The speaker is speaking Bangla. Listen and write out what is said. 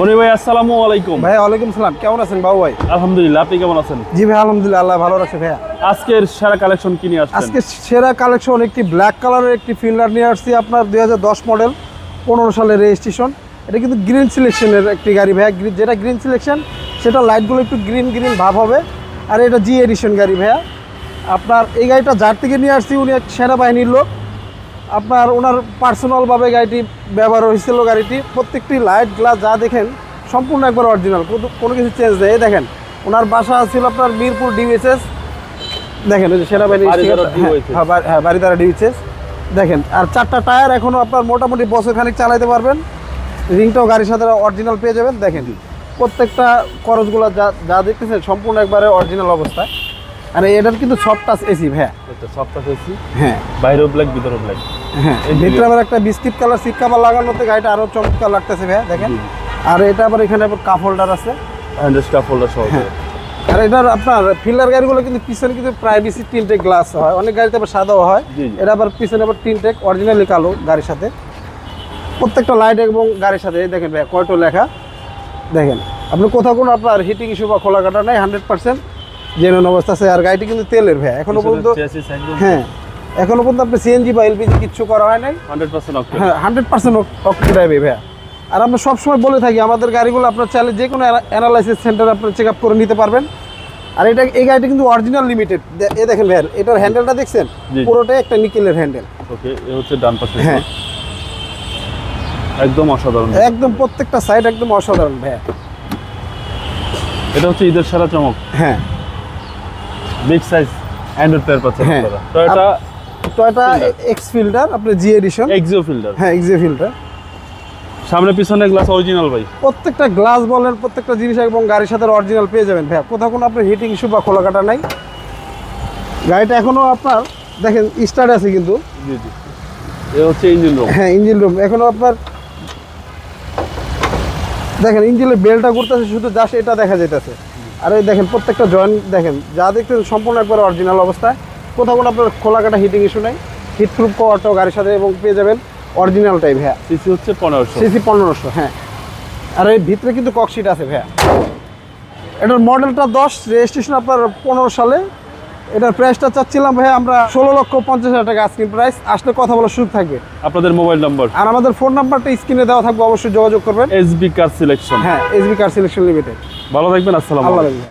মনি ভাই আসসালামু আলাইকুম। ভাই ওয়ালাইকুম সালাম, কেমন আছেন বাবু ভাই? আলহামদুলিল্লাহ, আপনি কেমন আছেন? জি ভাই আলহামদুলিল্লাহ, আল্লাহ ভালো রাখছে ভাইয়া। আজকের সেরা কালেকশন কি নিয়ে আসছেন? আজকে সেরা কালেকশন একটি ব্ল্যাক কালারের একটি ফিল্ডার নিয়ে আসছি, আপনার 2010 মডেল, 15 সালের রেজিস্ট্রেশন। এটা কিন্তু গ্রিন সিলেকশনের একটি গাড়ি ভাইয়া। যেটা গ্রিন সিলেকশন সেটা লাইটগুলো একটু গ্রিন গ্রিন ভাব হবে, আর এটা জি এডিশন গাড়ি ভাইয়া। আপনার এই গাড়িটা যার থেকে নিয়ে আসছি উনি এক সেনাবাহিনীর লোক, আপনার ওনার পার্সোনালভাবে গাড়িটি ব্যবহার হয়েছিল। গাড়িটি প্রত্যেকটি লাইট গ্লাস যা দেখেন সম্পূর্ণ একবার অরিজিনাল, কোনো কিছু চেঞ্জ নেই। দেখেন ওনার বাসা ছিল আপনার মিরপুর ডিভিএসএস, দেখেন ওই যে সেনাবাহিনী বাড়িদারা ডিভিএসএস দেখেন। আর 4টা টায়ার এখনও আপনার মোটামুটি বছর খানিক চালাইতে পারবেন। রিংটাও গাড়ির সাথে অরিজিনাল পেয়ে যাবেন। দেখেন প্রত্যেকটা করজগুলো যা দেখতেছেন সম্পূর্ণ একবারে অরিজিনাল অবস্থায়। আর এটার কিন্তু সফট টাচ এসি ভাইয়া। সফট টাচ এসি, হ্যাঁ, বাইরেও ব্ল্যাক ভিতরেও ব্ল্যাক। হ্যাঁ, ভিতরে আবার একটা বিস্কিট কালার সিট কাভার লাগানোতে গাড়িটা আরো চমৎকার লাগতেছে ভাইয়া। দেখেন আর এটা আবার এখানে আবার কাপ হোল্ডার আছে, কাপ হোল্ডার সহ। আর এটার আপনার ফিল্ডার গাড়িগুলো কিন্তু পিছনে কিন্তু প্রাইভেসি টিনটেক গ্লাস হয়, অনেক গাড়িতে আবার সাদাও হয়। এটা আবার পিছনে আবার টিনটেক অরিজিনালি কালো গাড়ির সাথে, প্রত্যেকটা লাইট এবং গাড়ির সাথে। দেখেন ভাইয়া কয়টো লেখা, দেখেন আপনি কোথাও কোনো আপনার হিটিং ইস্যু বা খোলা কাটা নাই, 100% জেনুইন অবস্থা আছে। আর গাড়িটি কিন্তু তেলের ভাইয়া, এখনো পর্যন্ত। হ্যাঁ, এখনো পর্যন্ত আপনি সিএনজি বা এলপিজি কিচ্ছু করা হয় নাই, 100% অক্টেন। হ্যাঁ 100% অক্টেন ড্রাইভ ভাইয়া। আর আমরা সবসময় বলে থাকি আমাদের গাড়িগুলো আপনার চাইলে যে কোনো অ্যানালাইসিস সেন্টারে আপনার চেক আপ করে নিতে পারবেন। আর এই গাড়িটা কিন্তু অরিজিনাল লিমিটেড। এ দেখেন ভাইয়া, এটার হ্যান্ডেলটা দেখছেন পুরোটাই একটা নিকেলের হ্যান্ডেল। ওকে, এই হচ্ছে ডান পাশে। হ্যাঁ, একদম অসাধারণ, একদম প্রত্যেকটা সাইড একদম অসাধারণ ভাইয়া। এটা হচ্ছে ঈদের সেরা চমক। হ্যাঁ, বিগ সাইজ অ্যান্ড্রয়েড টায়ার পাচ্ছেন হ্যাঁ। আপনারা। টয়োটা এক্স ফিল্ডার আপনার জি এডিশন, এক্সিও ফিল্ডার। হ্যাঁ এক্সিও ফিল্ডার। সামনে পিছনে গ্লাস অরিজিনাল ভাই, প্রত্যেকটা গ্লাস বলেন প্রত্যেকটা জিনিস এবং গাড়ির সাথে অরিজিনাল পেয়ে যাবেন ভাইয়া। কোথাও কোনো আপনার হিটিং ইস্যু বা খোলা কাটা নাই। গাড়িটা এখনও আপনার দেখেন স্টার্ট আছে কিন্তু। জি জি, এ হচ্ছে ইঞ্জিন রুম। হ্যাঁ, ইঞ্জিন রুম এখনও আপনার দেখেন ইঞ্জিনের বেলটা ঘুরতেছে, শুধু জাস্ট এটা দেখা যাইতেছে। আর এই দেখেন প্রত্যেকটা জয়েন্ট দেখেন যা দেখতেছেন সম্পূর্ণ একবার অরিজিনাল অবস্থায়। কোথাও কোনো আপনার খোলা কাটা হিটিং ইস্যু নাই। হিট প্রুফ কভারটাও গাড়ির সাথে এবং পেয়ে যাবেন অরিজিনালটাই ভাইয়া। সিসি হচ্ছে 1500। সিসি 1500, হ্যাঁ। আর এই ভিতরে কিন্তু ককশিট আছে ভাইয়া। এটার মডেলটা 10, রেজিস্ট্রেশন আপনার 15 সালে। এটার প্রাইসটা চাচ্ছিলাম ভাইয়া আমরা 16,50,000 টাকা আস্কিং প্রাইস। আসলে কথা বলার সুযোগ থাকবে। আপনাদের মোবাইল নাম্বার আর আমাদের ফোন নাম্বারটা স্ক্রিনে দেওয়া থাকবে, অবশ্যই যোগাযোগ করবেন। SB car selection. হ্যাঁ, এসবি কার সিলেকশন লিমিটেড। ভালো থাকবেন, আসসালামু আলাইকুম।